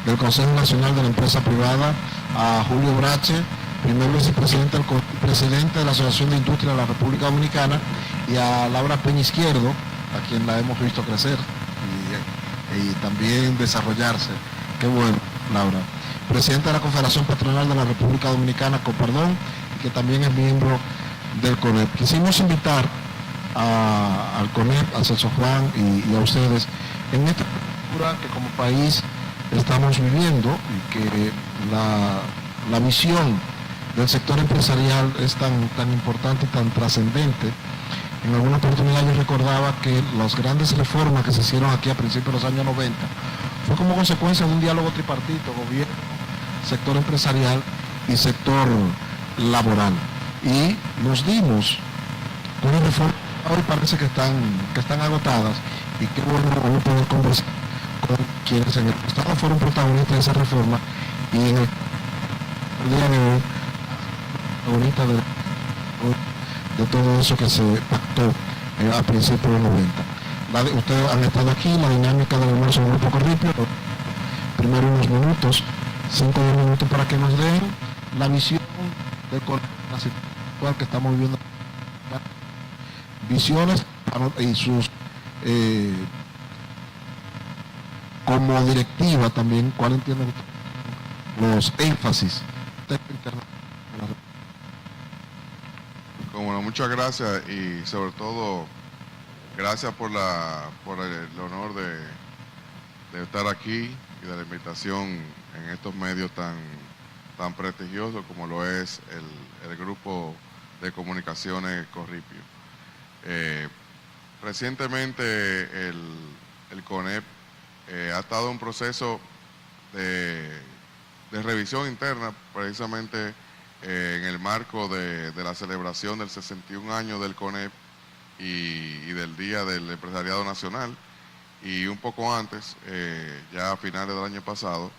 del Consejo Nacional de la Empresa Privada, a Julio Brache, primer vicepresidente del presidente de la Asociación de Industria de la República Dominicana, y a Laura Peña Izquierdo, a quien la hemos visto crecer y también desarrollarse. Qué bueno, Laura. Presidenta de la Confederación Patronal de la República Dominicana, Copardón, y que también es miembro del CONEP. Quisimos invitar al CONEP, a Celso Juan y a ustedes en esta cultura que como país estamos viviendo, y que la visión del sector empresarial es tan importante y tan trascendente. En alguna oportunidad yo recordaba que las grandes reformas que se hicieron aquí a principios de los años 90 fue como consecuencia de un diálogo tripartito, gobierno, sector empresarial y sector laboral. Y nos dimos una reforma, hoy parece que están agotadas, y qué bueno hoy poder conversar con quienes en el Estado fueron protagonistas de esa reforma, y en el día de hoy, ahorita de todo eso que se pactó a principios de los 90. Ustedes han estado aquí, la dinámica del almuerzo es un poco rápido. Primero unos minutos, 5 o 10 minutos para que nos den la visión del actual que estamos viviendo, visiones y sus como directiva también, cuál entienden los énfasis. Bueno, muchas gracias, y sobre todo gracias por el honor de estar aquí y de la invitación en estos medios tan prestigiosos como lo es el grupo de comunicaciones Corripio. Recientemente el CONEP ha estado en un proceso de revisión interna, precisamente en el marco de la celebración del 61 años del CONEP y del Día del Empresariado Nacional, y un poco antes, ya a finales del año pasado,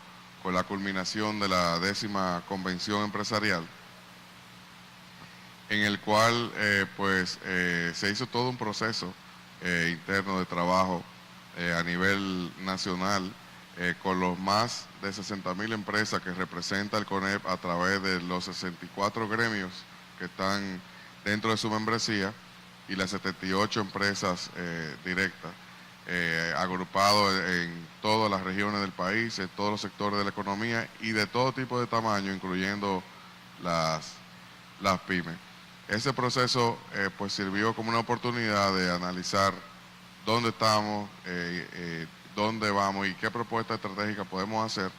con la culminación de la 10ª Convención Empresarial, en el cual se hizo todo un proceso interno de trabajo a nivel nacional, con los más de 60.000 empresas que representa el CONEP a través de los 64 gremios que están dentro de su membresía y las 78 empresas directas, agrupados en todas las regiones del país, en todos los sectores de la economía y de todo tipo de tamaño, incluyendo las pymes. Ese proceso sirvió como una oportunidad de analizar dónde estamos, dónde vamos y qué propuesta estratégica podemos hacer,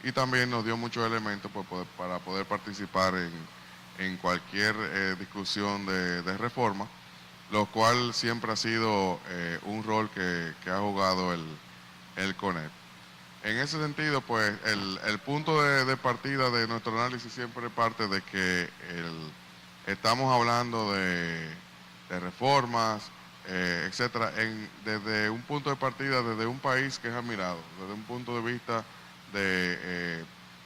y también nos dio muchos elementos para poder participar en cualquier discusión de reforma, lo cual siempre ha sido un rol que ha jugado el CONEP. En ese sentido, pues el punto de partida de nuestro análisis siempre parte de que estamos hablando de reformas, etcétera, desde un punto de partida, desde un país que es admirado, desde un punto de vista de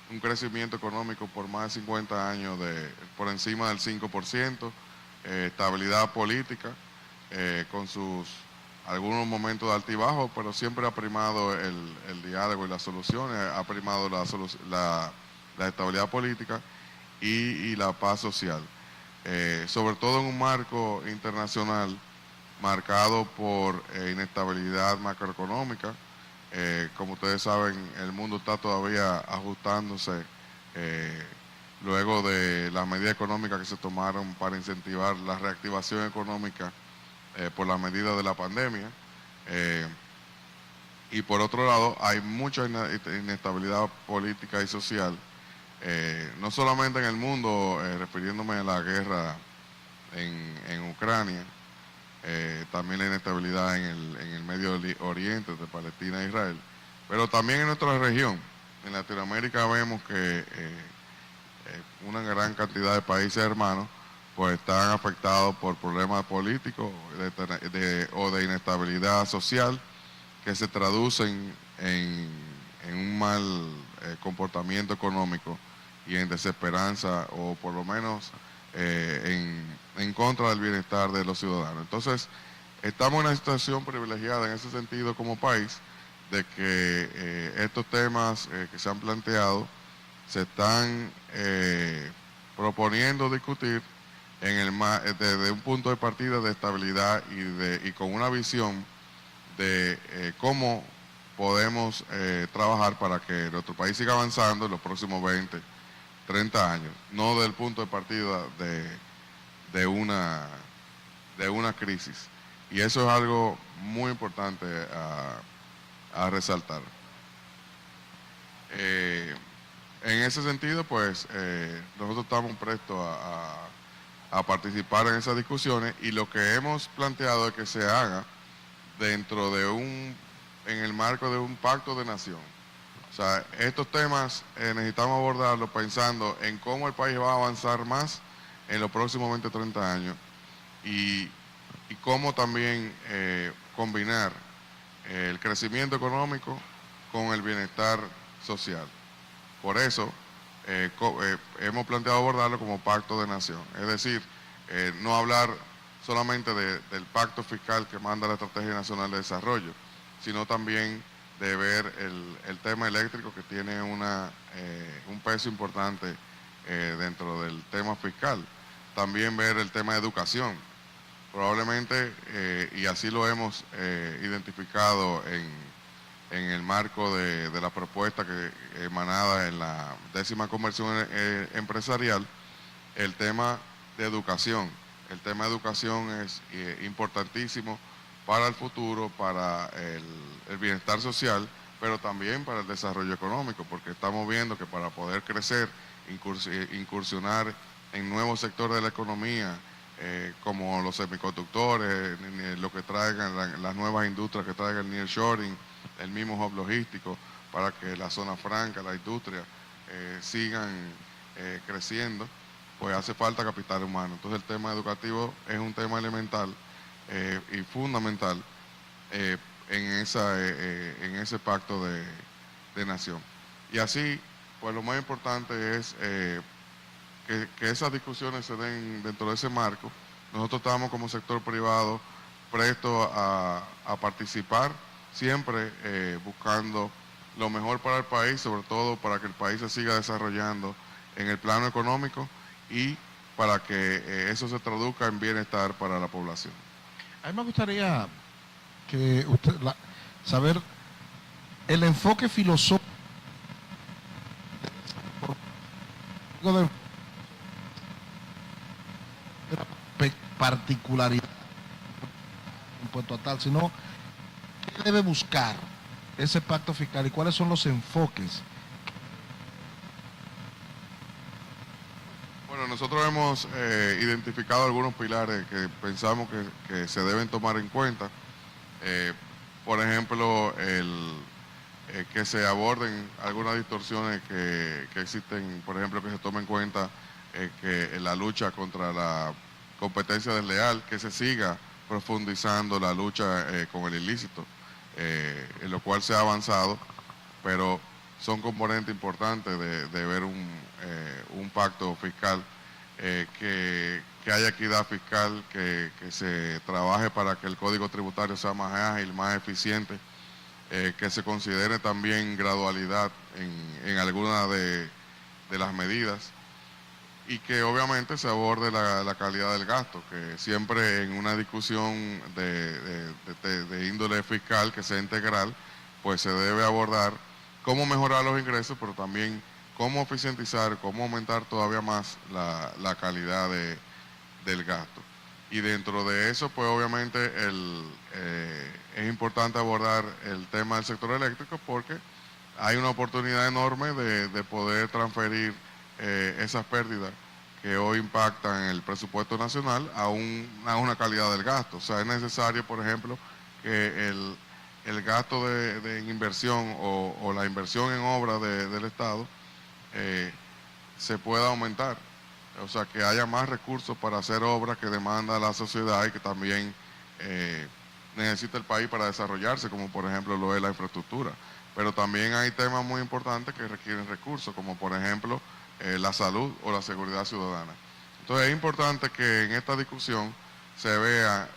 un crecimiento económico por más de 50 años por encima del 5%, estabilidad política, con algunos momentos de altibajo, pero siempre ha primado el diálogo y las soluciones, ha primado la estabilidad política y la paz social, sobre todo en un marco internacional marcado por inestabilidad macroeconómica. Como ustedes saben, el mundo está todavía ajustándose luego de las medidas económicas que se tomaron para incentivar la reactivación económica por las medidas de la pandemia. Y por otro lado, hay mucha inestabilidad política y social, no solamente en el mundo, refiriéndome a la guerra en Ucrania, también la inestabilidad en el Medio Oriente, de Palestina e Israel, pero también en nuestra región. En Latinoamérica vemos que una gran cantidad de países hermanos pues están afectados por problemas políticos o de inestabilidad social, que se traducen en un mal comportamiento económico y en desesperanza, o por lo menos en contra del bienestar de los ciudadanos. Entonces, estamos en una situación privilegiada en ese sentido como país, de que estos temas que se han planteado se están proponiendo discutir desde un punto de partida de estabilidad y con una visión de cómo podemos trabajar para que nuestro país siga avanzando en los próximos 20, 30 años, no desde el punto de partida de una crisis. Y eso es algo muy importante a resaltar. En ese sentido, pues, nosotros estamos prestos a participar en esas discusiones, y lo que hemos planteado es que se haga dentro de en el marco de un pacto de nación. O sea, estos temas necesitamos abordarlos pensando en cómo el país va a avanzar más en los próximos 20, 30 años y cómo también combinar el crecimiento económico con el bienestar social. Por eso hemos planteado abordarlo como pacto de nación, es decir, no hablar solamente del pacto fiscal que manda la Estrategia Nacional de Desarrollo, sino también de ver el tema eléctrico, que tiene un peso importante dentro del tema fiscal. También ver el tema de educación. Probablemente, y así lo hemos identificado en el marco de la propuesta emanada en la 10ª Convención Empresarial, el tema de educación. El tema de educación es importantísimo para el futuro, para el bienestar social, pero también para el desarrollo económico, porque estamos viendo que para poder crecer, incursionar en nuevos sectores de la economía, como los semiconductores, lo que traigan las nuevas industrias que traigan el nearshoring, el mismo hub logístico, para que la zona franca, la industria, sigan creciendo, pues hace falta capital humano. Entonces el tema educativo es un tema elemental y fundamental en ese pacto de nación. Y así, pues lo más importante es que esas discusiones se den dentro de ese marco. Nosotros estamos como sector privado prestos a participar, siempre buscando lo mejor para el país, sobre todo para que el país se siga desarrollando en el plano económico y para que eso se traduzca en bienestar para la población. A mí me gustaría que usted saber el enfoque filosófico de particularidad en cuanto a tal, sino qué debe buscar ese pacto fiscal y cuáles son los enfoques. Bueno, nosotros hemos identificado algunos pilares que pensamos que se deben tomar en cuenta. Por ejemplo, que se aborden algunas distorsiones que existen, por ejemplo, que se tome en cuenta que en la lucha contra la competencia desleal, que se siga profundizando la lucha con el ilícito, en lo cual se ha avanzado, pero son componentes importantes de ver un pacto fiscal, que haya equidad fiscal, que se trabaje para que el código tributario sea más ágil, más eficiente, que se considere también gradualidad en algunas de las medidas, y que obviamente se aborde la calidad del gasto, que siempre en una discusión de índole fiscal que sea integral, pues se debe abordar cómo mejorar los ingresos, pero también cómo eficientizar, cómo aumentar todavía más la calidad del gasto. Y dentro de eso, pues obviamente es importante abordar el tema del sector eléctrico, porque hay una oportunidad enorme de poder transferir esas pérdidas que hoy impactan en el presupuesto nacional a una calidad del gasto. O sea, es necesario, por ejemplo, que el gasto de inversión o la inversión en obra del Estado se pueda aumentar. O sea, que haya más recursos para hacer obras que demanda la sociedad y que también necesita el país para desarrollarse, como por ejemplo lo es la infraestructura. Pero también hay temas muy importantes que requieren recursos, como por ejemplo la salud o la seguridad ciudadana. Entonces es importante que en esta discusión se vea,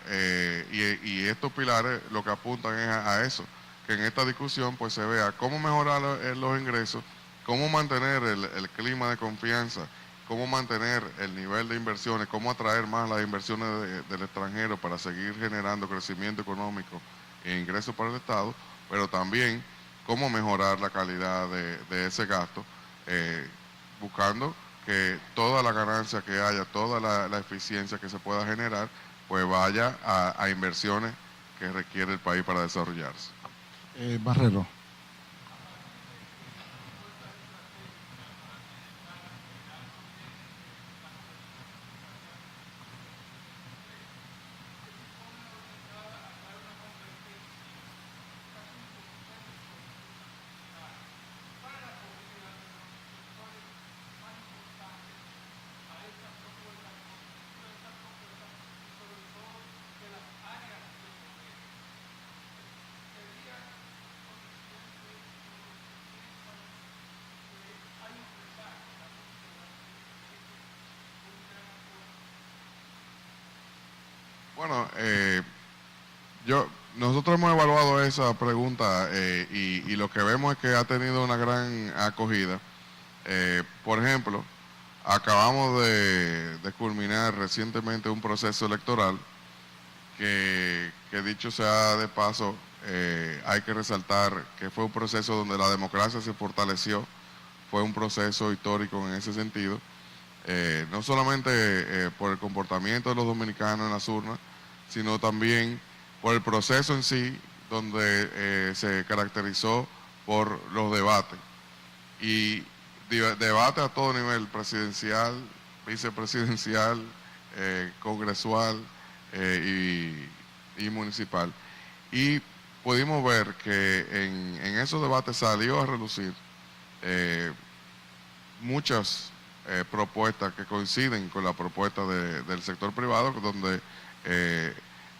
y estos pilares lo que apuntan es a eso, que en esta discusión pues se vea cómo mejorar los ingresos, cómo mantener el clima de confianza, cómo mantener el nivel de inversiones, cómo atraer más las inversiones del extranjero para seguir generando crecimiento económico e ingresos para el Estado, pero también cómo mejorar la calidad de ese gasto, buscando que toda la ganancia que haya, toda la eficiencia que se pueda generar, pues vaya a inversiones que requiere el país para desarrollarse. Barrero. Bueno, nosotros hemos evaluado esa pregunta y lo que vemos es que ha tenido una gran acogida. Por ejemplo, acabamos de culminar recientemente un proceso electoral que dicho sea de paso, hay que resaltar que fue un proceso donde la democracia se fortaleció, fue un proceso histórico en ese sentido, no solamente por el comportamiento de los dominicanos en las urnas, sino también por el proceso en sí, donde se caracterizó por los debates. Y debate a todo nivel, presidencial, vicepresidencial, congresual y municipal. Y pudimos ver que en esos debates salió a relucir muchas propuestas que coinciden con la propuesta del sector privado, donde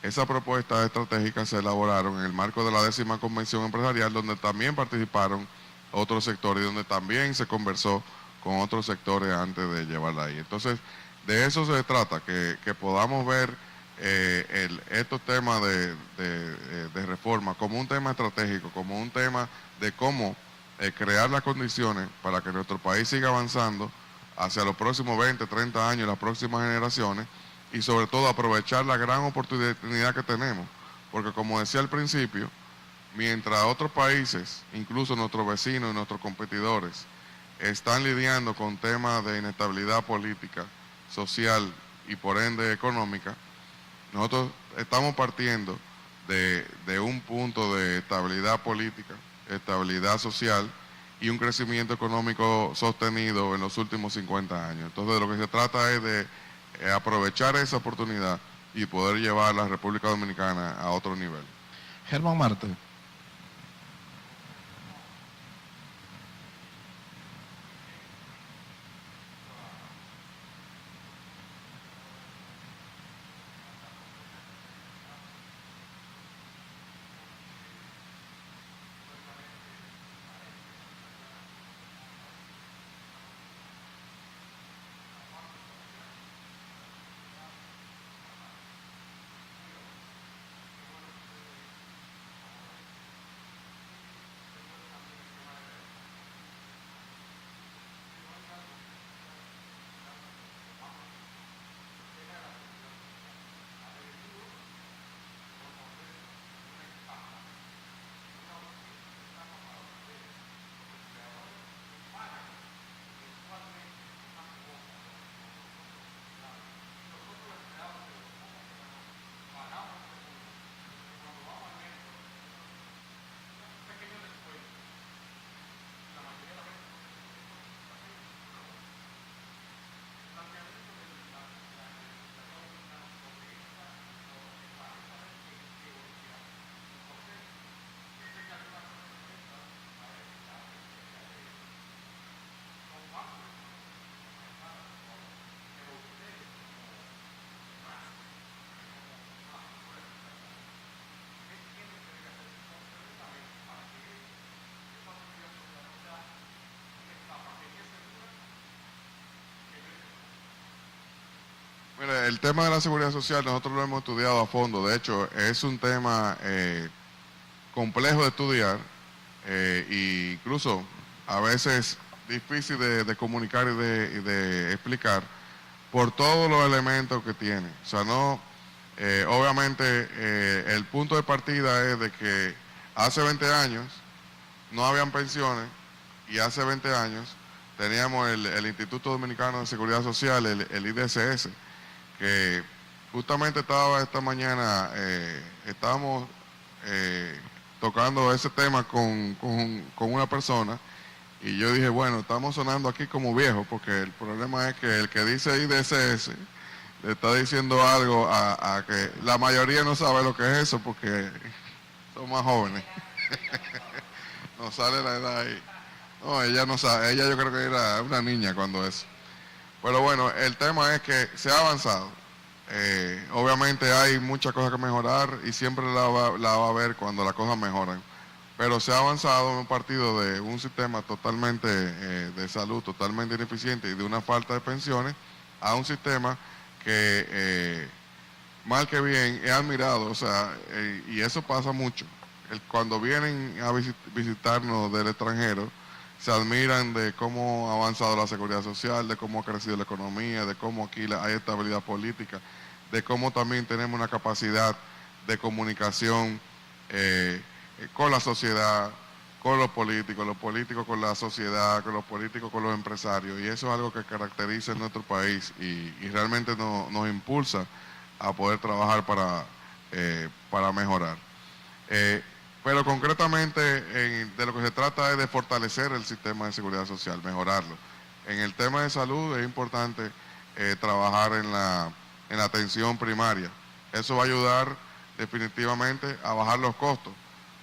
esas propuestas estratégicas se elaboraron en el marco de la 10ª Convención Empresarial, donde también participaron otros sectores y donde también se conversó con otros sectores antes de llevarla ahí. Entonces, de eso se trata, que podamos ver estos temas de reforma como un tema estratégico, como un tema de cómo crear las condiciones para que nuestro país siga avanzando hacia los próximos 20, 30 años, las próximas generaciones, y sobre todo aprovechar la gran oportunidad que tenemos, porque como decía al principio, mientras otros países, incluso nuestros vecinos y nuestros competidores, están lidiando con temas de inestabilidad política, social y por ende económica, nosotros estamos partiendo de un punto de estabilidad política, estabilidad social y un crecimiento económico sostenido en los últimos 50 años. Entonces, de lo que se trata es de aprovechar esa oportunidad y poder llevar a la República Dominicana a otro nivel. Germán Marte. Mire, el tema de la seguridad social nosotros lo hemos estudiado a fondo. De hecho, es un tema complejo de estudiar e incluso a veces difícil de comunicar y de explicar por todos los elementos que tiene. O sea, no, obviamente el punto de partida es de que hace 20 años no habían pensiones y hace 20 años teníamos el Instituto Dominicano de Seguridad Social, el IDSS, que justamente estaba esta mañana, estábamos tocando ese tema con una persona y yo dije, bueno, estamos sonando aquí como viejos porque el problema es que el que dice IDSS le está diciendo algo a que la mayoría no sabe lo que es eso porque son más jóvenes. No sale la edad ahí. No, ella no sabe, ella yo creo que era una niña cuando eso. Pero bueno, el tema es que se ha avanzado. Obviamente hay muchas cosas que mejorar y siempre la va a haber cuando las cosas mejoran. Pero se ha avanzado en un partido de un sistema totalmente de salud, totalmente ineficiente y de una falta de pensiones, a un sistema que, mal que bien, he admirado, o sea, y eso pasa mucho. Cuando vienen a visitarnos del extranjero, se admiran de cómo ha avanzado la seguridad social, de cómo ha crecido la economía, de cómo aquí hay estabilidad política, de cómo también tenemos una capacidad de comunicación con la sociedad, con los políticos con la sociedad, con los políticos con los empresarios, y eso es algo que caracteriza en nuestro país y realmente nos impulsa a poder trabajar para mejorar. Pero concretamente de lo que se trata es de fortalecer el sistema de seguridad social, mejorarlo. En el tema de salud es importante trabajar en la atención primaria. Eso va a ayudar definitivamente a bajar los costos.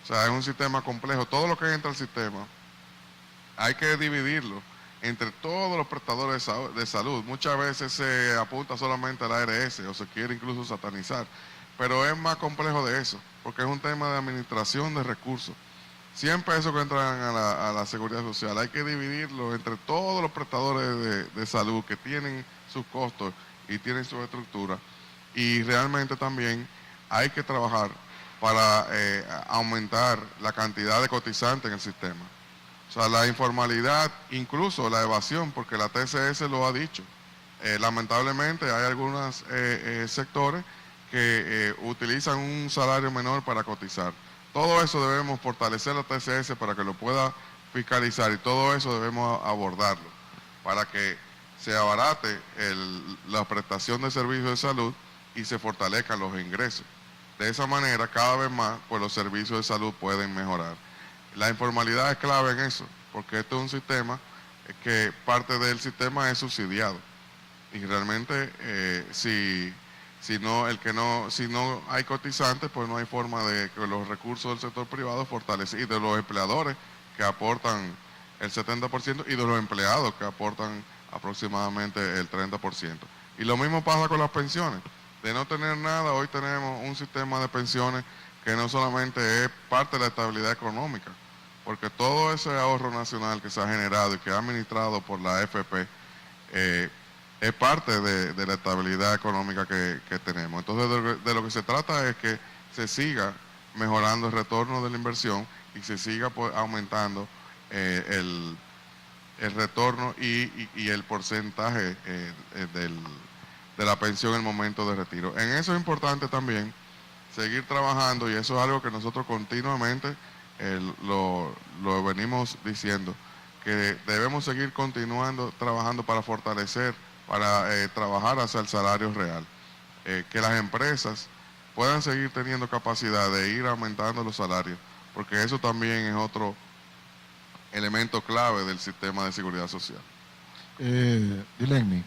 O sea, es un sistema complejo. Todo lo que entra al sistema hay que dividirlo entre todos los prestadores de salud. Muchas veces se apunta solamente a la ARS o se quiere incluso satanizar. Pero es más complejo de eso, porque es un tema de administración de recursos. 100 pesos que entran a la seguridad social, hay que dividirlo entre todos los prestadores de salud que tienen sus costos y tienen su estructura. Y realmente también hay que trabajar para aumentar la cantidad de cotizantes en el sistema. O sea, la informalidad, incluso la evasión, porque la TCS lo ha dicho. Lamentablemente hay algunos sectores que utilizan un salario menor para cotizar. Todo eso debemos fortalecer la TCS para que lo pueda fiscalizar y todo eso debemos abordarlo para que se abarate la prestación de servicios de salud y se fortalezcan los ingresos. De esa manera, cada vez más, pues los servicios de salud pueden mejorar. La informalidad es clave en eso, porque este es un sistema que parte del sistema es subsidiado y realmente si no hay cotizantes, pues no hay forma de que los recursos del sector privado fortalezcan, y de los empleadores que aportan el 70% y de los empleados que aportan aproximadamente el 30%. Y lo mismo pasa con las pensiones. De no tener nada, hoy tenemos un sistema de pensiones que no solamente es parte de la estabilidad económica, porque todo ese ahorro nacional que se ha generado y que ha administrado por la AFP, es parte de la estabilidad económica que tenemos. Entonces, de lo que se trata es que se siga mejorando el retorno de la inversión y se siga pues, aumentando el retorno y el porcentaje de la pensión en el momento de retiro. En eso es importante también seguir trabajando y eso es algo que nosotros continuamente lo venimos diciendo, que debemos seguir continuando trabajando para fortalecer, para trabajar hacia el salario real, que las empresas puedan seguir teniendo capacidad de ir aumentando los salarios, porque eso también es otro elemento clave del sistema de seguridad social. Dilenny.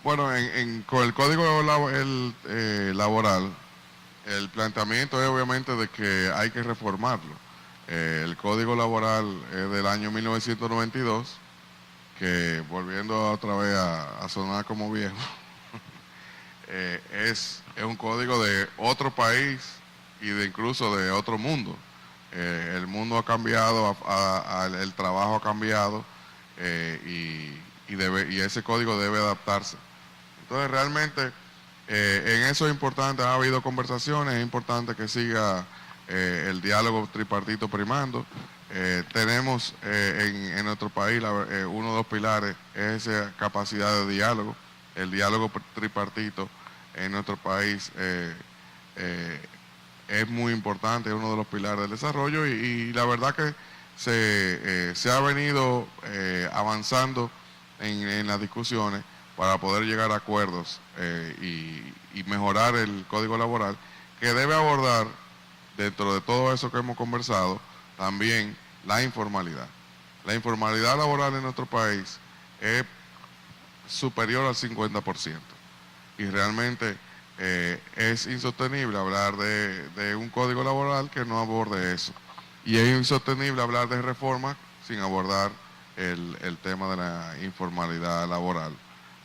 Bueno, con el código laboral, el planteamiento es obviamente de que hay que reformarlo. El Código Laboral es del año 1992, que volviendo otra vez a sonar como viejo, es un código de otro país y de incluso de otro mundo. El mundo ha cambiado, el trabajo ha cambiado y ese código debe adaptarse. Entonces realmente en eso es importante, ha habido conversaciones, es importante que siga el diálogo tripartito primando. Tenemos en nuestro país uno de los pilares es esa capacidad de diálogo. El diálogo tripartito en nuestro país es muy importante, es uno de los pilares del desarrollo y la verdad que se ha venido avanzando en las discusiones para poder llegar a acuerdos y mejorar el código laboral, que debe abordar, dentro de todo eso que hemos conversado, también la informalidad. La informalidad laboral en nuestro país es superior al 50% y realmente es insostenible hablar de un código laboral que no aborde eso, y es insostenible hablar de reforma sin abordar el tema de la informalidad laboral.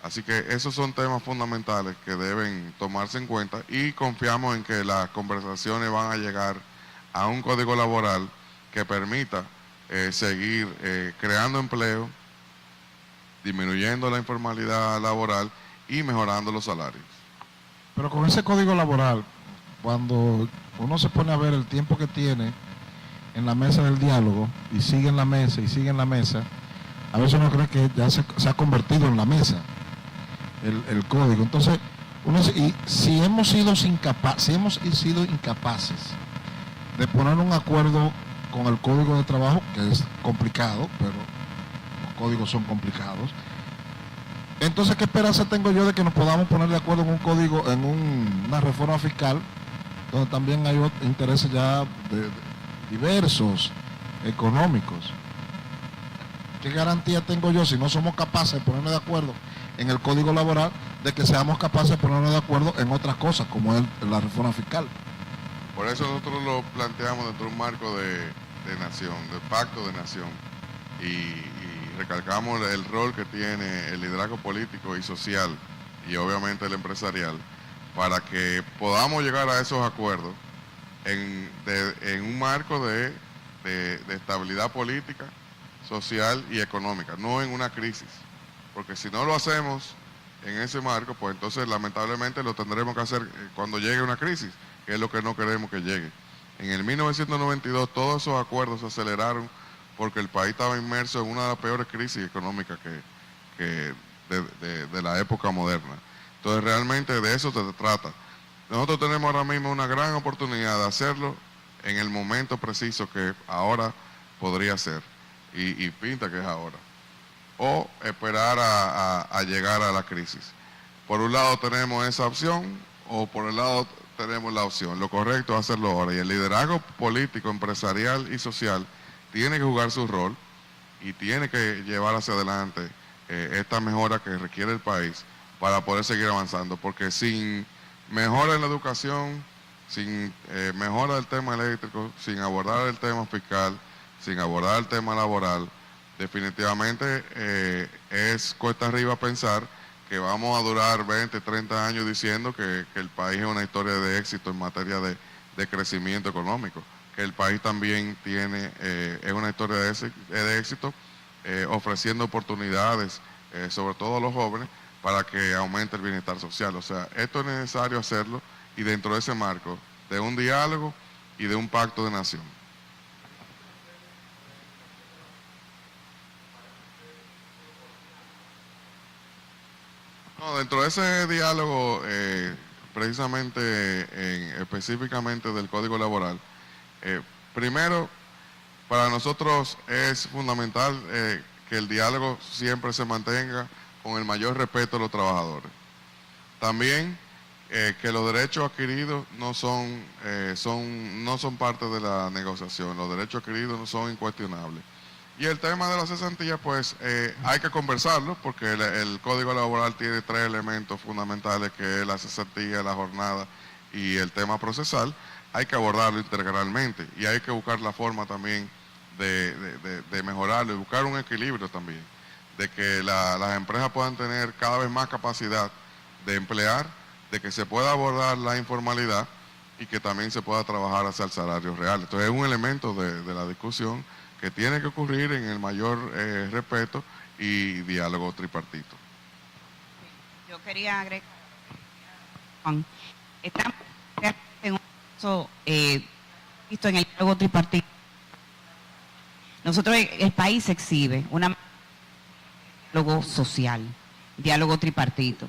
Así que esos son temas fundamentales que deben tomarse en cuenta y confiamos en que las conversaciones van a llegar a un código laboral que permita seguir creando empleo, disminuyendo la informalidad laboral y mejorando los salarios. Pero con ese código laboral, cuando uno se pone a ver el tiempo que tiene en la mesa del diálogo y sigue en la mesa y sigue en la mesa, a veces uno cree que ya se ha convertido en la mesa el código. Entonces, si hemos sido incapaces de poner un acuerdo con el código de trabajo, que es complicado, pero los códigos son complicados, entonces, ¿qué esperanza tengo yo de que nos podamos poner de acuerdo en un código, en una reforma fiscal, donde también hay intereses ya diversos, económicos? ¿Qué garantía tengo yo, si no somos capaces de ponernos de acuerdo en el código laboral, de que seamos capaces de ponernos de acuerdo en otras cosas, como es la reforma fiscal? Por eso nosotros lo planteamos dentro de un marco de nación, de pacto de nación, y recalcamos el rol que tiene el liderazgo político y social y obviamente el empresarial para que podamos llegar a esos acuerdos en un marco de estabilidad política, social y económica, no en una crisis, porque si no lo hacemos en ese marco, pues entonces lamentablemente lo tendremos que hacer cuando llegue una crisis, que es lo que no queremos que llegue. En el 1992 todos esos acuerdos se aceleraron porque el país estaba inmerso en una de las peores crisis económicas de la época moderna. Entonces realmente de eso se trata. Nosotros tenemos ahora mismo una gran oportunidad de hacerlo en el momento preciso que ahora podría ser, y pinta que es ahora, o esperar a llegar a la crisis. Por un lado tenemos esa opción, o por el lado tenemos la opción. Lo correcto es hacerlo ahora, y el liderazgo político, empresarial y social tiene que jugar su rol y tiene que llevar hacia adelante esta mejora que requiere el país para poder seguir avanzando, porque sin mejora en la educación, sin mejora del tema eléctrico, sin abordar el tema fiscal, sin abordar el tema laboral, definitivamente es cuesta arriba pensar que vamos a durar 20, 30 años diciendo que el país es una historia de éxito en materia de crecimiento económico, que el país también tiene, es una historia de éxito, ofreciendo oportunidades, sobre todo a los jóvenes, para que aumente el bienestar social. O sea, esto es necesario hacerlo, y dentro de ese marco de un diálogo y de un pacto de nación. No, dentro de ese diálogo, precisamente, específicamente del Código Laboral, primero, para nosotros es fundamental que el diálogo siempre se mantenga con el mayor respeto a los trabajadores. También que los derechos adquiridos no son parte de la negociación, los derechos adquiridos no son incuestionables. Y el tema de la cesantía, pues hay que conversarlo, porque el Código Laboral tiene 3 elementos fundamentales, que es la cesantía, la jornada y el tema procesal. hay que abordarlo integralmente y hay que buscar la forma también de mejorarlo y buscar un equilibrio también, de que las empresas puedan tener cada vez más capacidad de emplear, de que se pueda abordar la informalidad y que también se pueda trabajar hacia el salario real. Entonces es un elemento de la discusión que tiene que ocurrir en el mayor respeto y diálogo tripartito. Yo quería agregar, Juan, estamos en un caso visto en el diálogo tripartito. Nosotros, el país exhibe un diálogo social, diálogo tripartito.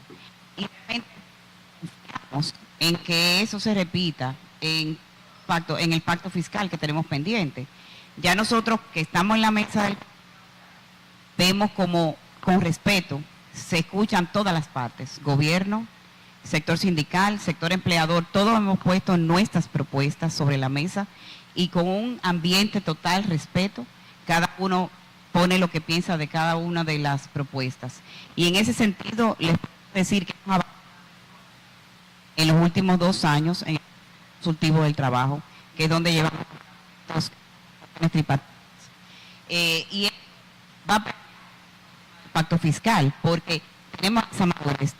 Y confiamos en que eso se repita en el pacto fiscal que tenemos pendiente. Ya nosotros que estamos en la mesa vemos como con respeto se escuchan todas las partes, gobierno, sector sindical, sector empleador, todos hemos puesto nuestras propuestas sobre la mesa y con un ambiente total respeto, cada uno pone lo que piensa de cada una de las propuestas. Y en ese sentido les puedo decir que en los últimos 2 años en el consultivo del trabajo, que es donde llevamos los tripartitos. Y va a pacto fiscal, porque tenemos esa madurez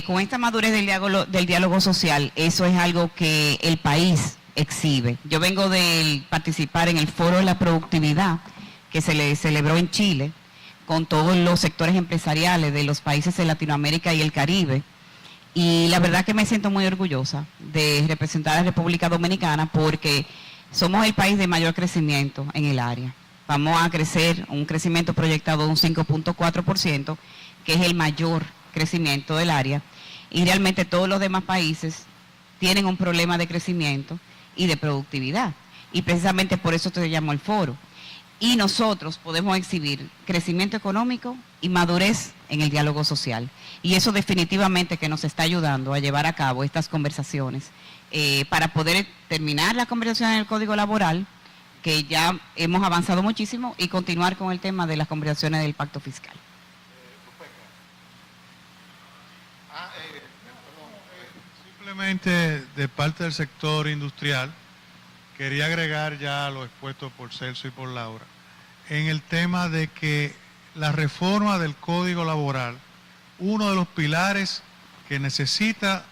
con esta madurez del diálogo social, eso es algo que el país exhibe. Yo vengo de participar en el Foro de la Productividad que se le celebró en Chile con todos los sectores empresariales de los países de Latinoamérica y el Caribe. Y la verdad que me siento muy orgullosa de representar a la República Dominicana porque somos el país de mayor crecimiento en el área. Vamos a crecer un crecimiento proyectado de un 5.4%, que es el mayor crecimiento del área. Y realmente todos los demás países tienen un problema de crecimiento y de productividad. Y precisamente por eso se llamó el foro. Y nosotros podemos exhibir crecimiento económico y madurez en el diálogo social. Y eso definitivamente que nos está ayudando a llevar a cabo estas conversaciones para poder terminar la conversación en el Código Laboral, que ya hemos avanzado muchísimo, y continuar con el tema de las conversaciones del Pacto Fiscal. Simplemente de parte del sector industrial, quería agregar ya lo expuesto por Celso y por Laura, en el tema de que la reforma del Código Laboral, uno de los pilares que necesita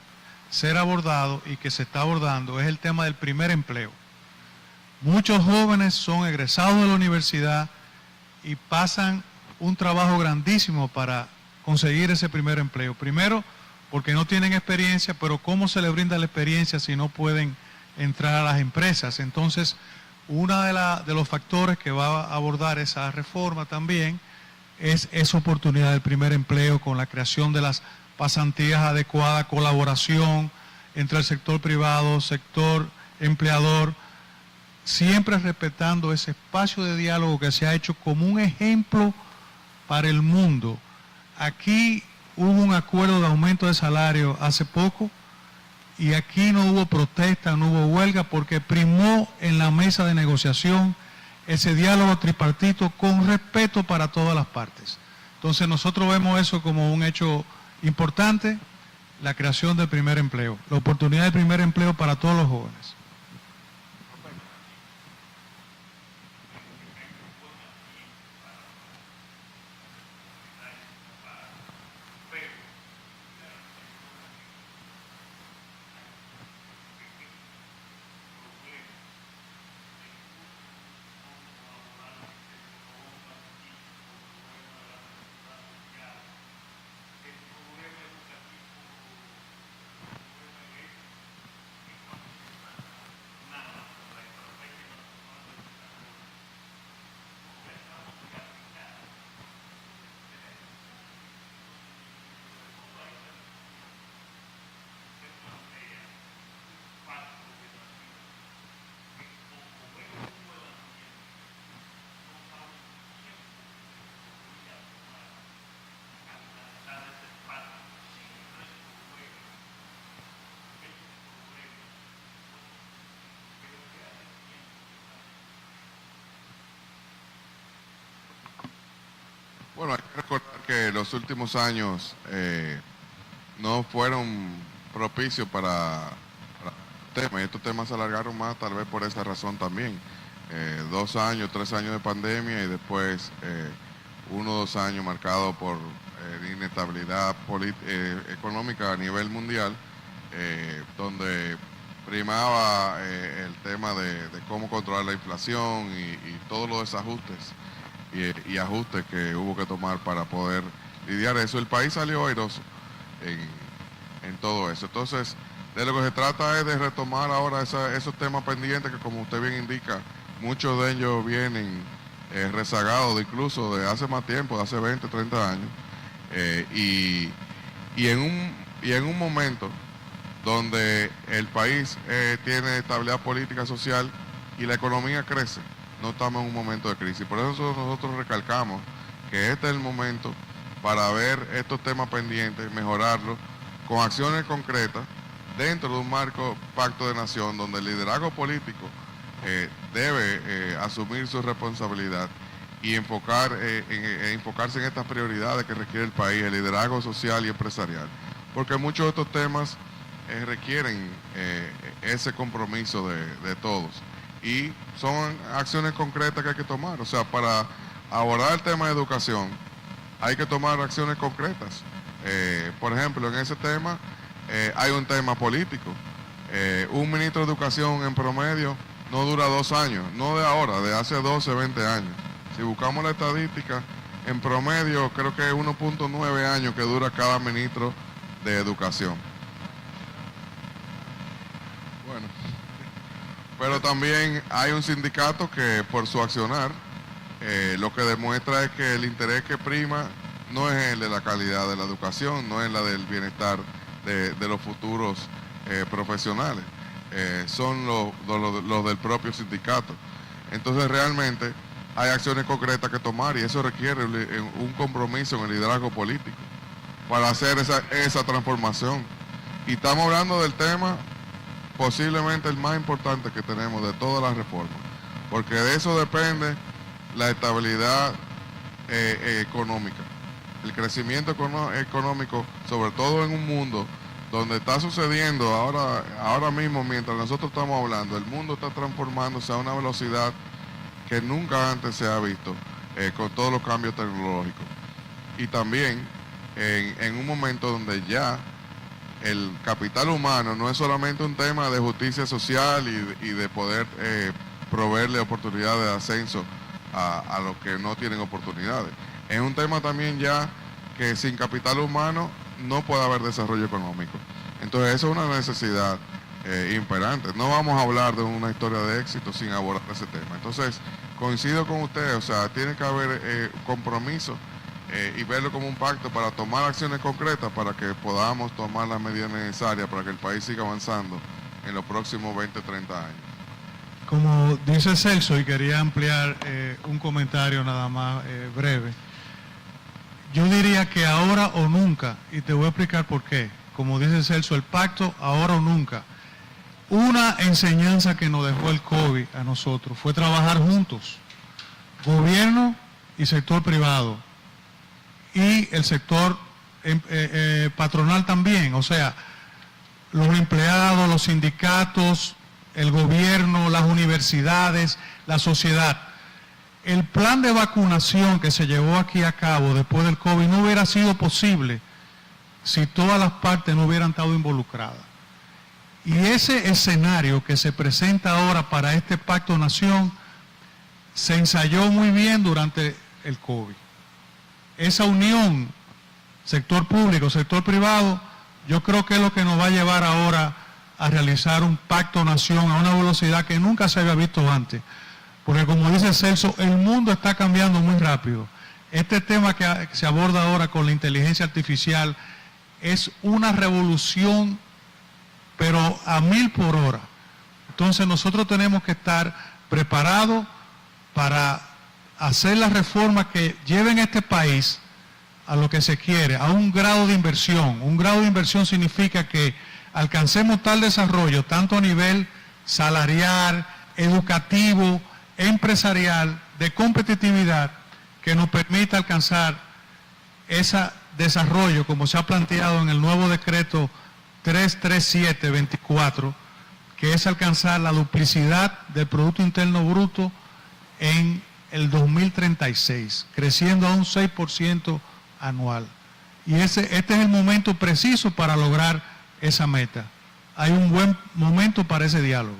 ser abordado y que se está abordando es el tema del primer empleo. Muchos jóvenes son egresados de la universidad y pasan un trabajo grandísimo para conseguir ese primer empleo. Primero, porque no tienen experiencia, pero ¿cómo se les brinda la experiencia si no pueden entrar a las empresas? Entonces, uno de los factores que va a abordar esa reforma también es esa oportunidad del primer empleo con la creación de las pasantías adecuadas, colaboración entre el sector privado, sector empleador, siempre respetando ese espacio de diálogo que se ha hecho como un ejemplo para el mundo. Aquí hubo un acuerdo de aumento de salario hace poco y aquí no hubo protesta, no hubo huelga porque primó en la mesa de negociación ese diálogo tripartito con respeto para todas las partes. Entonces nosotros vemos eso como un hecho importante, la creación del primer empleo, la oportunidad del primer empleo para todos los jóvenes. Bueno, hay que recordar que los últimos años no fueron propicios para temas, y estos temas se alargaron más tal vez por esa razón también. 2 años, 3 años de pandemia y después 1 o 2 años marcados por inestabilidad económica a nivel mundial, donde primaba el tema de cómo controlar la inflación y todos los desajustes y ajustes que hubo que tomar para poder lidiar eso. El país salió airoso en todo eso. Entonces, de lo que se trata es de retomar ahora esos temas pendientes que, como usted bien indica, muchos de ellos vienen rezagados incluso de hace más tiempo, de hace 20, 30 años, y en un momento donde el país tiene estabilidad política, social y la economía crece. No estamos en un momento de crisis. Por eso nosotros recalcamos que este es el momento para ver estos temas pendientes, mejorarlos con acciones concretas dentro de un marco pacto de nación donde el liderazgo político debe asumir su responsabilidad y enfocarse en estas prioridades que requiere el país, el liderazgo social y empresarial. Porque muchos de estos temas requieren ese compromiso de todos y son acciones concretas que hay que tomar. O sea, para abordar el tema de educación hay que tomar acciones concretas. Por ejemplo, en ese tema hay un tema político. Un ministro de educación en promedio no dura 2 años, no de ahora, de hace 12, 20 años. Si buscamos la estadística, en promedio creo que es 1.9 años que dura cada ministro de educación. Bueno, pero también hay un sindicato que por su accionar lo que demuestra es que el interés que prima no es el de la calidad de la educación, no es la del bienestar de los futuros profesionales, son los del propio sindicato. Entonces realmente hay acciones concretas que tomar y eso requiere un compromiso en el liderazgo político para hacer esa transformación. Y estamos hablando del tema posiblemente el más importante que tenemos de todas las reformas, porque de eso depende la estabilidad económica, el crecimiento económico, sobre todo en un mundo donde está sucediendo ahora mismo, mientras nosotros estamos hablando, el mundo está transformándose a una velocidad que nunca antes se ha visto con todos los cambios tecnológicos. Y también en un momento donde ya el capital humano no es solamente un tema de justicia social y de poder proveerle oportunidades de ascenso a los que no tienen oportunidades. Es un tema también ya que sin capital humano no puede haber desarrollo económico. Entonces eso es una necesidad imperante. No vamos a hablar de una historia de éxito sin abordar ese tema. Entonces coincido con usted, o sea, tiene que haber compromiso y verlo como un pacto para tomar acciones concretas para que podamos tomar las medidas necesarias para que el país siga avanzando en los próximos 20, 30 años. Como dice Celso, y quería ampliar un comentario nada más breve, yo diría que ahora o nunca, y te voy a explicar por qué. Como dice Celso, el pacto ahora o nunca. Una enseñanza que nos dejó el COVID a nosotros fue trabajar juntos, gobierno y sector privado, y el sector patronal también, o sea, los empleados, los sindicatos, el gobierno, las universidades, la sociedad. El plan de vacunación que se llevó aquí a cabo después del COVID no hubiera sido posible si todas las partes no hubieran estado involucradas. Y ese escenario que se presenta ahora para este Pacto Nación se ensayó muy bien durante el COVID. Esa unión, sector público, sector privado, yo creo que es lo que nos va a llevar ahora a realizar un Pacto Nación a una velocidad que nunca se había visto antes. Porque como dice Celso, el mundo está cambiando muy rápido. Este tema que se aborda ahora con la inteligencia artificial es una revolución, pero a 1000 por hora. Entonces nosotros tenemos que estar preparados para hacer las reformas que lleven a este país a lo que se quiere, a un grado de inversión. Un grado de inversión significa que alcancemos tal desarrollo, tanto a nivel salarial, educativo, empresarial, de competitividad, que nos permita alcanzar ese desarrollo, como se ha planteado en el nuevo decreto 337-24, que es alcanzar la duplicidad del Producto Interno Bruto en el 2036, creciendo a un 6% anual. Y este es el momento preciso para lograr esa meta. Hay un buen momento para ese diálogo.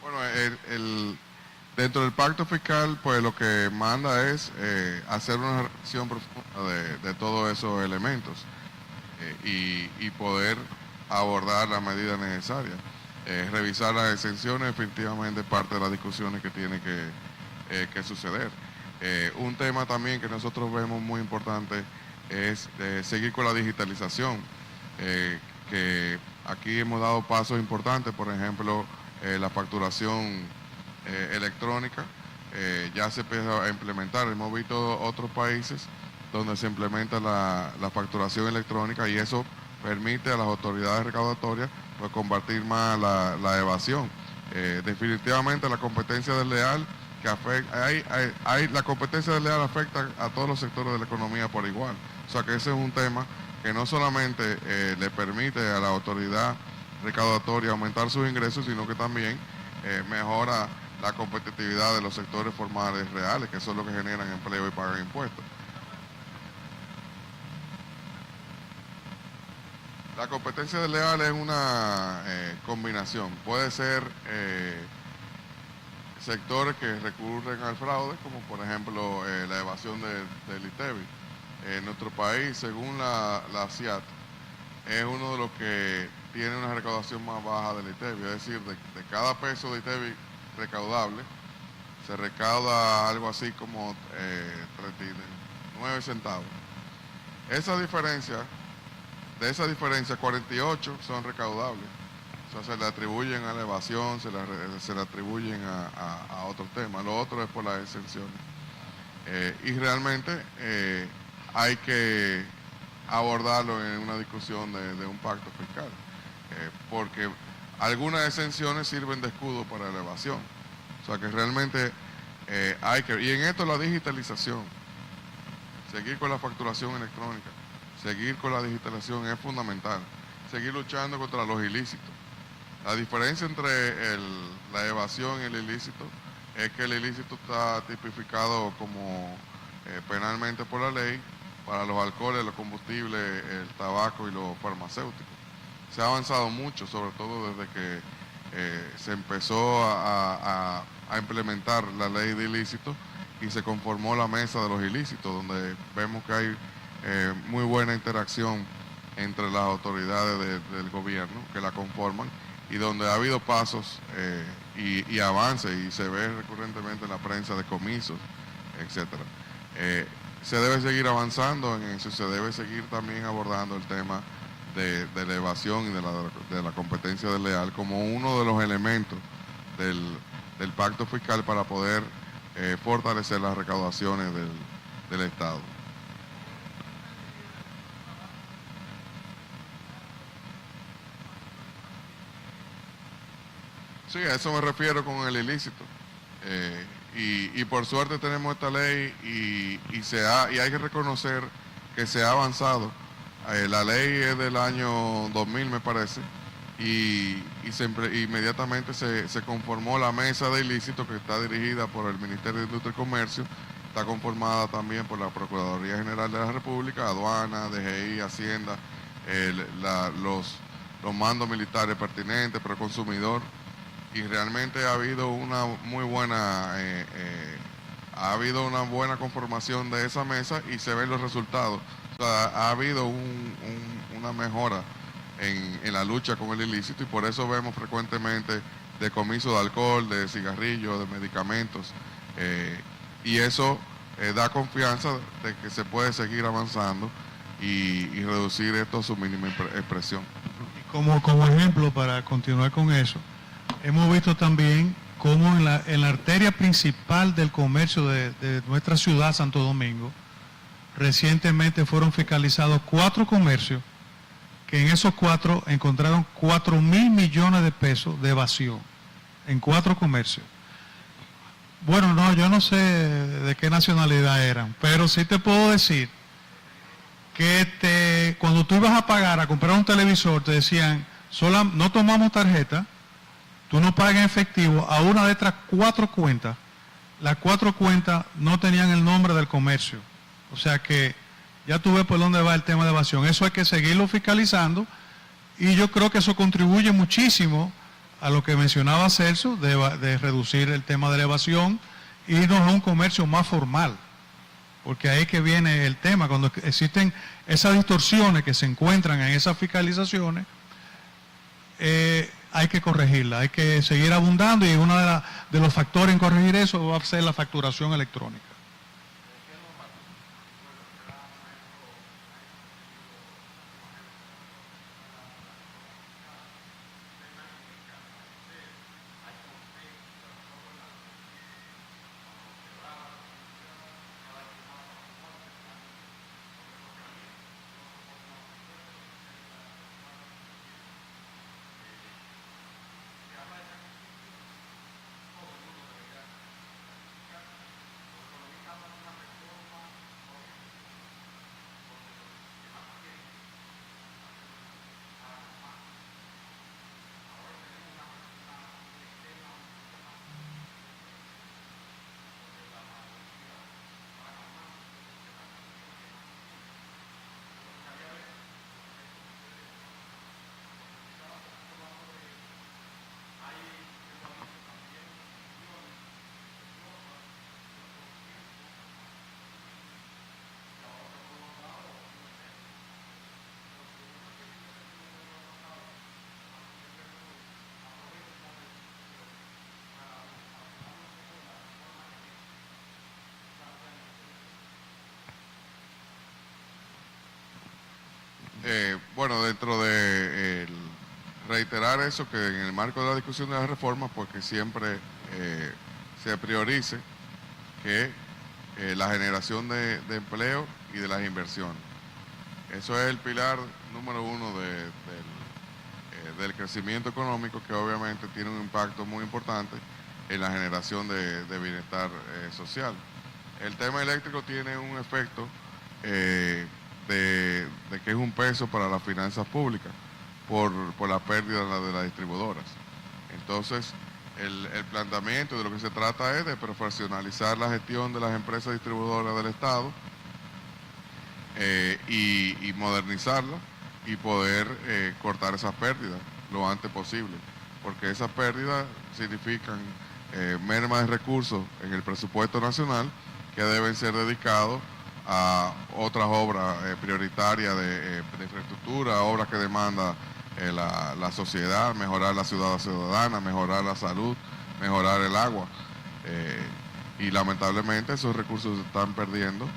Bueno, dentro del pacto fiscal, pues lo que manda es hacer una revisión profunda de todos esos elementos y poder abordar las medidas necesarias. Revisar las exenciones, definitivamente parte de las discusiones que tiene que suceder. Un tema también que nosotros vemos muy importante es seguir con la digitalización, que aquí hemos dado pasos importantes, por ejemplo, la facturación electrónica ya se empieza a implementar. Hemos visto otros países donde se implementa la facturación electrónica y eso permite a las autoridades recaudatorias pues combatir más la evasión. Definitivamente la competencia desleal que afecta, la competencia desleal afecta a todos los sectores de la economía por igual. O sea que ese es un tema que no solamente le permite a la autoridad recaudatoria aumentar sus ingresos, sino que también mejora la competitividad de los sectores formales reales, que son los que generan empleo y pagan impuestos. La competencia desleal es una combinación. Puede ser sectores que recurren al fraude, como por ejemplo la evasión del ITEVI. En nuestro país, según la CIAT, es uno de los que tiene una recaudación más baja del ITEVI, es decir, de cada peso de ITEVI recaudable, se recauda algo así como 39 centavos. De esa diferencia, 48 son recaudables. O sea, se le atribuyen a la evasión, se le atribuyen a otros temas. Lo otro es por las exenciones. Y realmente hay que abordarlo en una discusión de un pacto fiscal. Porque algunas exenciones sirven de escudo para la evasión. O sea que realmente hay que... Y en esto la digitalización, seguir con la facturación electrónica, seguir con la digitalización es fundamental. Seguir luchando contra los ilícitos. La diferencia entre la evasión y el ilícito es que el ilícito está tipificado como penalmente por la ley para los alcoholes, los combustibles, el tabaco y los farmacéuticos. Se ha avanzado mucho, sobre todo desde que se empezó a implementar la ley de ilícitos y se conformó la mesa de los ilícitos, donde vemos que hay muy buena interacción entre las autoridades del gobierno que la conforman y donde ha habido pasos y avances y se ve recurrentemente en la prensa de comisos, etcétera. Se debe seguir avanzando en eso, se debe seguir también abordando el tema de la evasión y de la competencia desleal como uno de los elementos del pacto fiscal para poder fortalecer las recaudaciones del Estado. Sí, a eso me refiero con el ilícito. Y por suerte tenemos esta ley y hay que reconocer que se ha avanzado. La ley es del año 2000, me parece, y inmediatamente se conformó la mesa de ilícitos que está dirigida por el Ministerio de Industria y Comercio está conformada también por la Procuraduría General de la República, Aduana, DGI, Hacienda, los mandos militares pertinentes, Proconsumidor, y realmente ha habido una muy buena conformación de esa mesa y se ven los resultados. O sea, ha habido una mejora en la lucha con el ilícito, y por eso vemos frecuentemente decomiso de alcohol, de cigarrillos, de medicamentos, y eso da confianza de que se puede seguir avanzando y reducir esto a su mínima expresión. Como ejemplo, para continuar con eso, hemos visto también cómo en la arteria principal del comercio de nuestra ciudad, Santo Domingo, recientemente fueron fiscalizados 4 comercios, que en esos 4 encontraron 4.000 millones de pesos de evasión, en 4 comercios. Bueno, no, yo no sé de qué nacionalidad eran, pero sí te puedo decir que cuando tú ibas a pagar, a comprar un televisor, te decían, no tomamos tarjeta, tú no pagas en efectivo a una de estas 4 cuentas. Las 4 cuentas no tenían el nombre del comercio. O sea que ya tú ves por dónde va el tema de evasión. Eso hay que seguirlo fiscalizando, y yo creo que eso contribuye muchísimo a lo que mencionaba Celso, de reducir el tema de la evasión y irnos a un comercio más formal. Porque ahí que viene el tema, cuando existen esas distorsiones que se encuentran en esas fiscalizaciones, hay que corregirlas, hay que seguir abundando, y uno de los factores en corregir eso va a ser la facturación electrónica. Bueno, dentro de reiterar eso, que en el marco de la discusión de las reformas, pues que siempre se priorice que la generación de empleo y de las inversiones. Eso es el pilar número 1 del crecimiento económico, que obviamente tiene un impacto muy importante en la generación de bienestar social. El tema eléctrico tiene un efecto de que es un peso para las finanzas públicas por la pérdida de las distribuidoras. Entonces, el planteamiento de lo que se trata es de profesionalizar la gestión de las empresas distribuidoras del Estado y modernizarla y poder cortar esas pérdidas lo antes posible, porque esas pérdidas significan merma de recursos en el presupuesto nacional que deben ser dedicados a otras obras prioritarias de infraestructura, obras que demanda la sociedad, mejorar la ciudad ciudadana, mejorar la salud, mejorar el agua. Y lamentablemente esos recursos se están perdiendo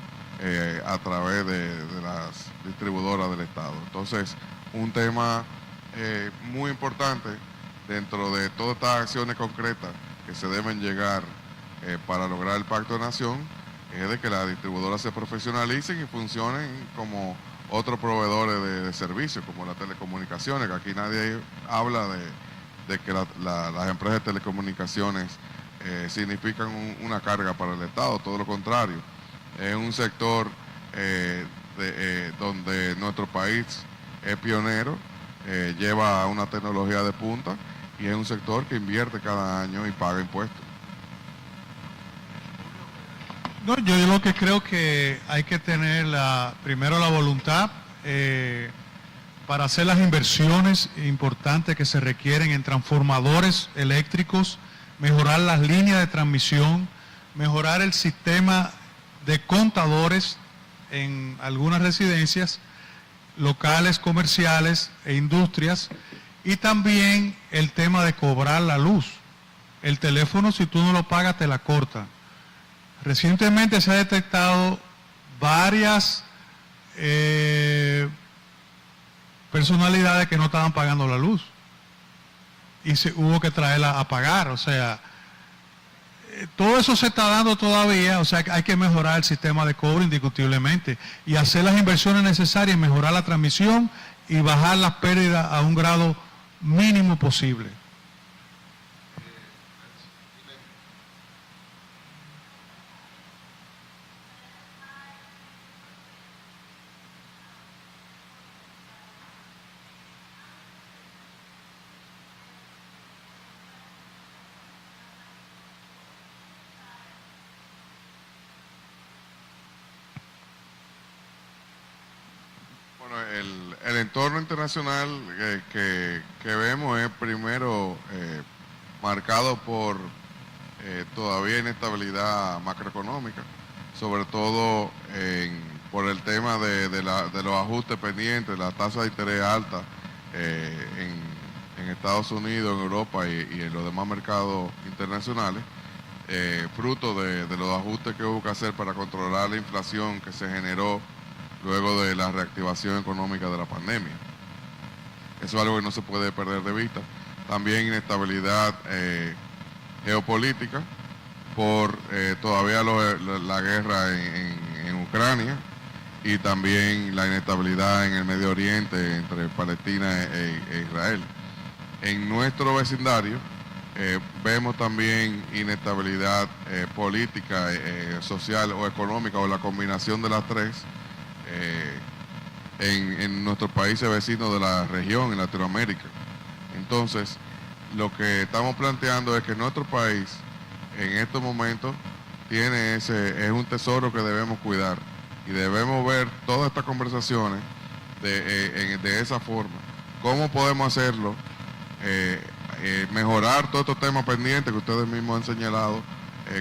a través de las distribuidoras del Estado. Entonces, un tema muy importante dentro de todas estas acciones concretas que se deben llegar para lograr el Pacto de Nación, es de que las distribuidoras se profesionalicen y funcionen como otros proveedores de servicios, como las telecomunicaciones, que aquí nadie habla de que las empresas de telecomunicaciones significan una carga para el Estado, todo lo contrario. Es un sector donde nuestro país es pionero, lleva una tecnología de punta, y es un sector que invierte cada año y paga impuestos. No, yo lo que creo que hay que tener primero la voluntad para hacer las inversiones importantes que se requieren en transformadores eléctricos, mejorar las líneas de transmisión, mejorar el sistema de contadores en algunas residencias, locales, comerciales e industrias, y también el tema de cobrar la luz. El teléfono, si tú no lo pagas, te la corta. Recientemente se ha detectado varias personalidades que no estaban pagando la luz y se hubo que traerla a pagar. O sea, todo eso se está dando todavía. O sea, hay que mejorar el sistema de cobro indiscutiblemente y hacer las inversiones necesarias, mejorar la transmisión y bajar las pérdidas a un grado mínimo posible. Bueno, el entorno internacional que vemos es primero marcado por todavía inestabilidad macroeconómica, sobre todo por el tema de los ajustes pendientes, la tasa de interés alta en Estados Unidos, en Europa y en los demás mercados internacionales, fruto de los ajustes que hubo que hacer para controlar la inflación que se generó luego de la reactivación económica de la pandemia. Eso es algo que no se puede perder de vista. También inestabilidad geopolítica por todavía la guerra en Ucrania y también la inestabilidad en el Medio Oriente entre Palestina e Israel. En nuestro vecindario vemos también inestabilidad política, social o económica, o la combinación de las tres, en nuestros países vecinos de la región, en Latinoamérica. Entonces, lo que estamos planteando es que nuestro país, en estos momentos, es un tesoro que debemos cuidar y debemos ver todas estas conversaciones de esa forma. ¿Cómo podemos hacerlo? Mejorar todos estos temas pendientes que ustedes mismos han señalado,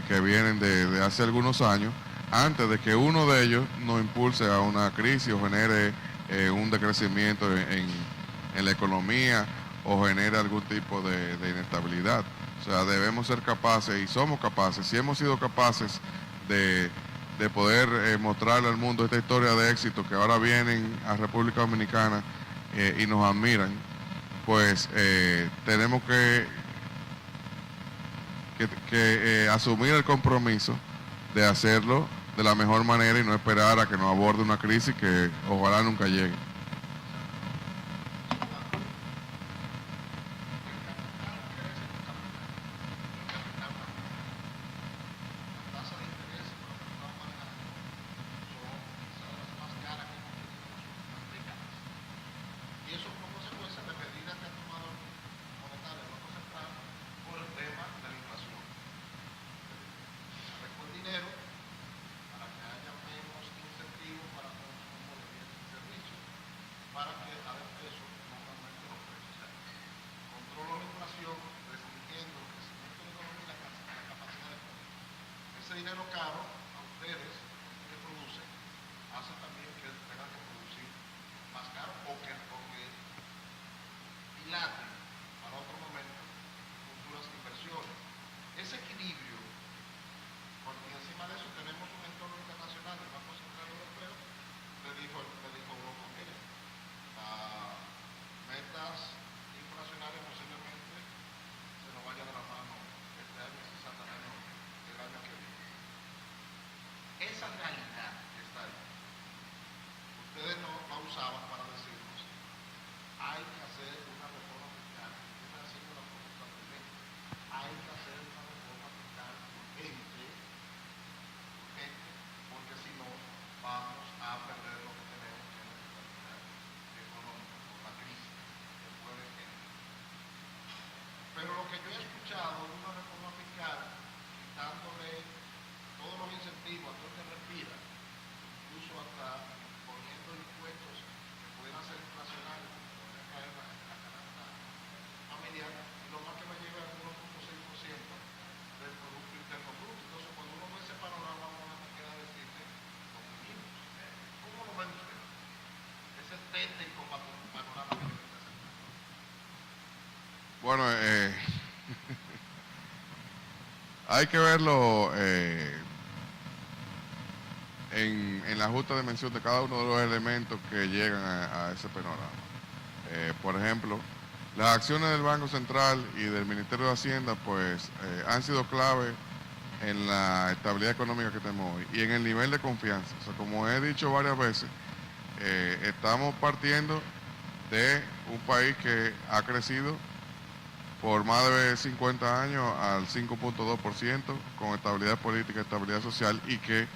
que vienen de hace algunos años, antes de que uno de ellos nos impulse a una crisis o genere un decrecimiento en la economía o genere algún tipo de inestabilidad. O sea, debemos ser capaces, y somos capaces, si hemos sido capaces de poder mostrarle al mundo esta historia de éxito, que ahora vienen a República Dominicana y nos admiran, pues tenemos que asumir el compromiso de hacerlo de la mejor manera y no esperar a que nos aborde una crisis que ojalá nunca llegue. Dinero caro a ustedes que producen hace también que tengan que producir más caro o que dilaten para otro momento futuras inversiones. Ese equilibrio, porque encima de eso tenemos un entorno internacional, el Banco Central Europeo le dijo a Europa, mire, las metas inflacionarias posiblemente se nos vaya de la mano este año, exactamente el año que viene. Esa realidad está ahí. Ustedes no la usaban para decirnos, hay que hacer una reforma fiscal, está haciendo la propuesta de ley, hay que hacer una reforma fiscal urgente, porque si no, vamos a perder lo que tenemos, que es la estabilidad económica, por la crisis que puede generar. Pero lo que yo he escuchado de una reforma fiscal, quitándole todos los incentivos a familiar, y lo más que va a llegar es 1.6% del Producto Interno Bruto. Entonces, cuando uno ve ese panorama, uno no queda decirte los mínimos. ¿Cómo lo ven ustedes? Ese técnico panorama que le presenta. Bueno, hay que verlo en la justa dimensión de cada uno de los elementos que llegan a ese panorama. Por ejemplo, las acciones del Banco Central y del Ministerio de Hacienda pues han sido clave en la estabilidad económica que tenemos hoy y en el nivel de confianza. O sea, como he dicho varias veces, estamos partiendo de un país que ha crecido por más de 50 años al 5.2% con estabilidad política, estabilidad social y que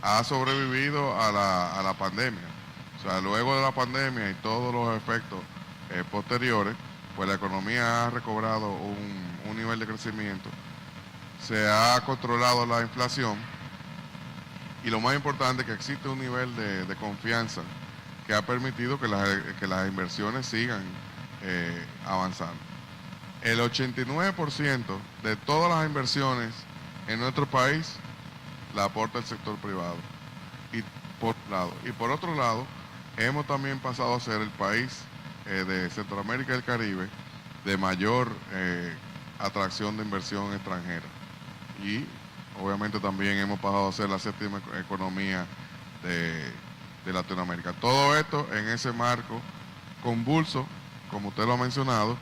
ha sobrevivido a la pandemia. O sea, luego de la pandemia y todos los efectos posteriores, pues la economía ha recobrado un nivel de crecimiento, se ha controlado la inflación y lo más importante es que existe un nivel de confianza que ha permitido que las inversiones sigan avanzando. El 89% de todas las inversiones en nuestro país la aporta el sector privado. Y por otro lado, hemos también pasado a ser el país de Centroamérica y el Caribe de mayor atracción de inversión extranjera. Y obviamente también hemos pasado a ser la séptima economía de Latinoamérica. Todo esto en ese marco convulso, como usted lo ha mencionado,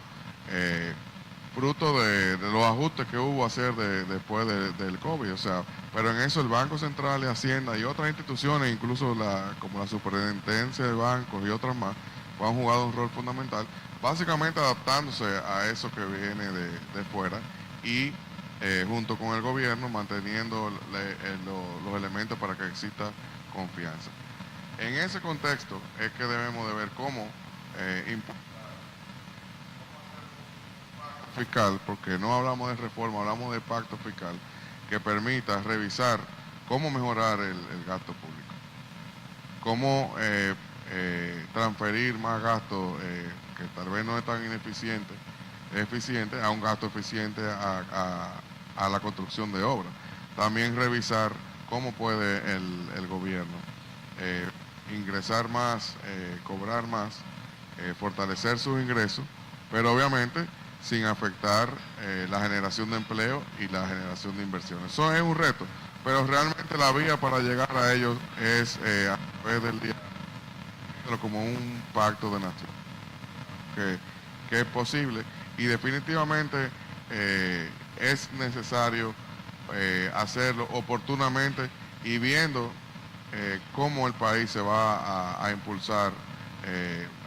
fruto de los ajustes que hubo a hacer después del COVID. O sea, pero en eso el Banco Central y Hacienda y otras instituciones, incluso como la Superintendencia de Bancos y otras más, pues han jugado un rol fundamental, básicamente adaptándose a eso que viene de fuera y junto con el gobierno manteniendo los elementos para que exista confianza. En ese contexto es que debemos de ver cómo fiscal, porque no hablamos de reforma, hablamos de pacto fiscal que permita revisar cómo mejorar el gasto público, cómo transferir más gasto que tal vez no es tan eficiente a un gasto eficiente a la construcción de obras. También revisar cómo puede el gobierno ingresar más, cobrar más, fortalecer sus ingresos, pero obviamente sin afectar la generación de empleo y la generación de inversiones. Eso es un reto, pero realmente la vía para llegar a ellos es a través del diálogo, como un pacto de nación, que es posible y definitivamente es necesario hacerlo oportunamente y viendo cómo el país se va a impulsar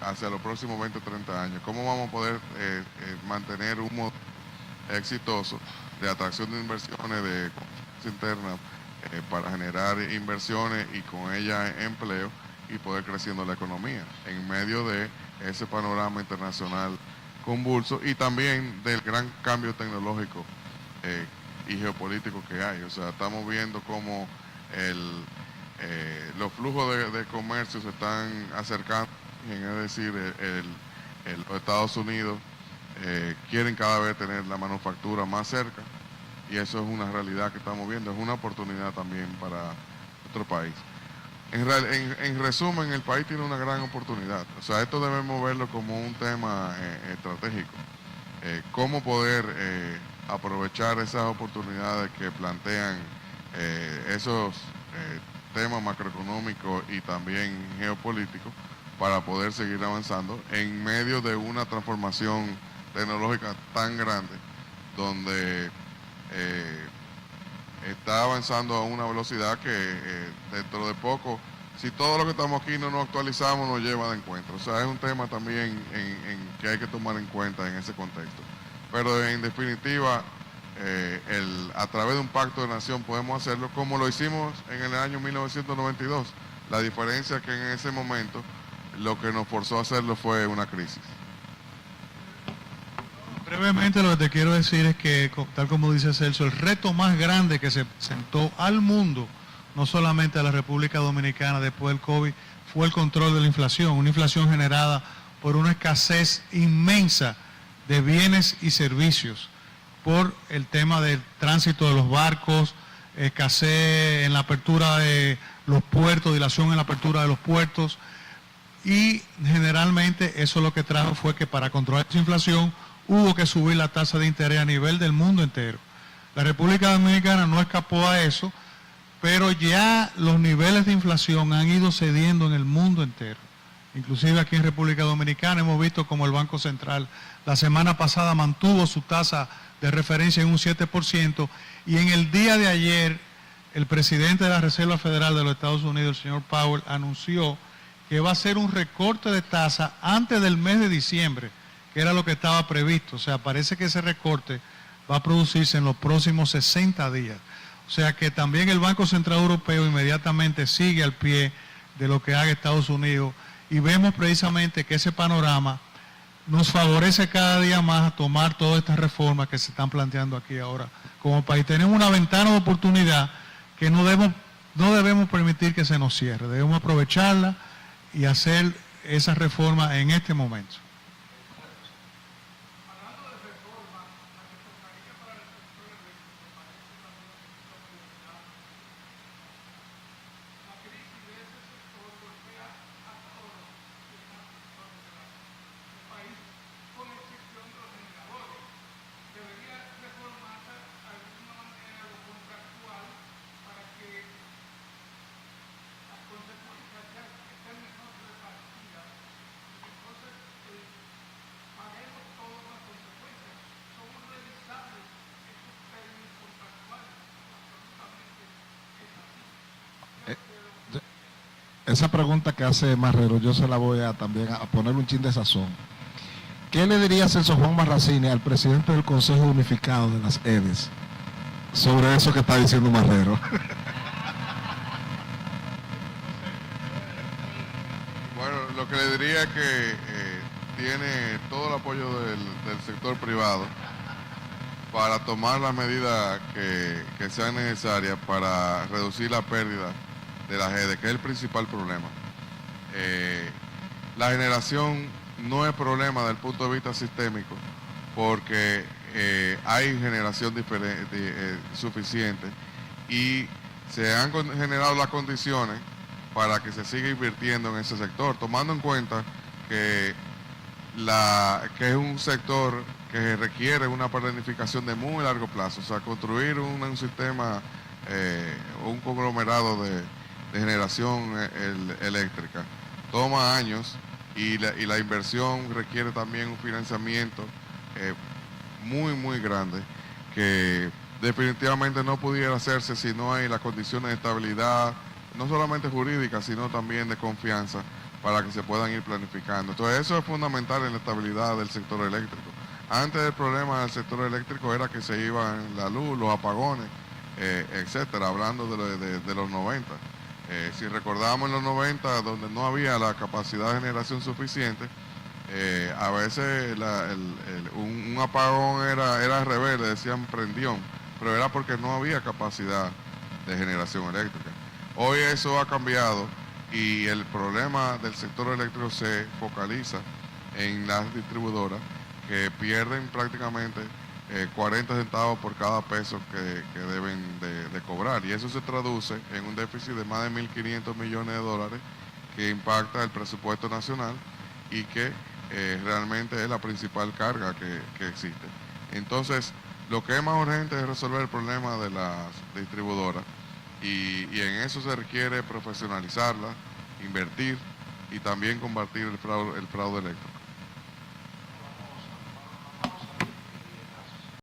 hacia los próximos 20 o 30 años, cómo vamos a poder mantener un modelo exitoso de atracción de inversiones, de confianza interna para generar inversiones y con ellas empleo y poder creciendo la economía en medio de ese panorama internacional convulso y también del gran cambio tecnológico y geopolítico que hay. O sea, estamos viendo cómo los flujos de comercio se están acercando, es decir, los Estados Unidos quieren cada vez tener la manufactura más cerca y eso es una realidad que estamos viendo, es una oportunidad también para nuestro país. En resumen, el país tiene una gran oportunidad, o sea, esto debemos verlo como un tema estratégico, cómo poder aprovechar esas oportunidades que plantean esos temas macroeconómicos y también geopolíticos para poder seguir avanzando en medio de una transformación tecnológica tan grande donde está avanzando a una velocidad que dentro de poco, si todo lo que estamos aquí no nos actualizamos, nos lleva de encuentro. O sea, es un tema también que hay que tomar en cuenta en ese contexto. Pero en definitiva, a través de un pacto de nación podemos hacerlo como lo hicimos en el año 1992. La diferencia es que en ese momento lo que nos forzó a hacerlo fue una crisis. Brevemente lo que te quiero decir es que, tal como dice Celso, el reto más grande que se presentó al mundo, no solamente a la República Dominicana después del COVID, fue el control de la inflación, una inflación generada por una escasez inmensa de bienes y servicios por el tema del tránsito de los barcos, escasez en la apertura de los puertos, dilación en la apertura de los puertos, y generalmente eso lo que trajo fue que para controlar esa inflación hubo que subir la tasa de interés a nivel del mundo entero. La República Dominicana no escapó a eso, pero ya los niveles de inflación han ido cediendo en el mundo entero. Inclusive aquí en República Dominicana hemos visto como el Banco Central la semana pasada mantuvo su tasa de referencia en un 7%, y en el día de ayer el presidente de la Reserva Federal de los Estados Unidos, el señor Powell, anunció que va a hacer un recorte de tasa antes del mes de diciembre, que era lo que estaba previsto. O sea, parece que ese recorte va a producirse en los próximos 60 días. O sea que también el Banco Central Europeo inmediatamente sigue al pie de lo que haga Estados Unidos, y vemos precisamente que ese panorama nos favorece cada día más a tomar todas estas reformas que se están planteando aquí ahora como país. Tenemos una ventana de oportunidad que no debemos permitir que se nos cierre, debemos aprovecharla y hacer esas reformas en este momento. Esa pregunta que hace Marrero, yo se la voy a también a poner un chin de sazón. ¿Qué le diría Celso Juan Marracini al presidente del Consejo Unificado de las EDES sobre eso que está diciendo Marrero? Bueno, lo que le diría es que tiene todo el apoyo del sector privado para tomar las medidas que sean necesarias para reducir la pérdida de las EDES, que es el principal problema. La generación no es problema desde el punto de vista sistémico, porque hay generación suficiente y se han generado las condiciones para que se siga invirtiendo en ese sector, tomando en cuenta que es un sector que requiere una planificación de muy largo plazo. O sea, construir un sistema, un conglomerado de generación eléctrica toma años, y la inversión requiere también un financiamiento muy grande, que definitivamente no pudiera hacerse si no hay las condiciones de estabilidad, no solamente jurídica, sino también de confianza, para que se puedan ir planificando. Entonces eso es fundamental en la estabilidad del sector eléctrico. Antes el problema del sector eléctrico era que se iban la luz, los apagones, etcétera, hablando de los 90. Si recordamos en los 90, donde no había la capacidad de generación suficiente, a veces un apagón era al revés, le decían prendión, pero era porque no había capacidad de generación eléctrica. Hoy eso ha cambiado, y el problema del sector eléctrico se focaliza en las distribuidoras, que pierden prácticamente 40 centavos por cada peso que deben de cobrar, y eso se traduce en un déficit de más de 1.500 millones de dólares que impacta el presupuesto nacional, y que realmente es la principal carga que existe. Entonces, lo que es más urgente es resolver el problema de las distribuidoras, y en eso se requiere profesionalizarla, invertir y también combatir el fraude eléctrico.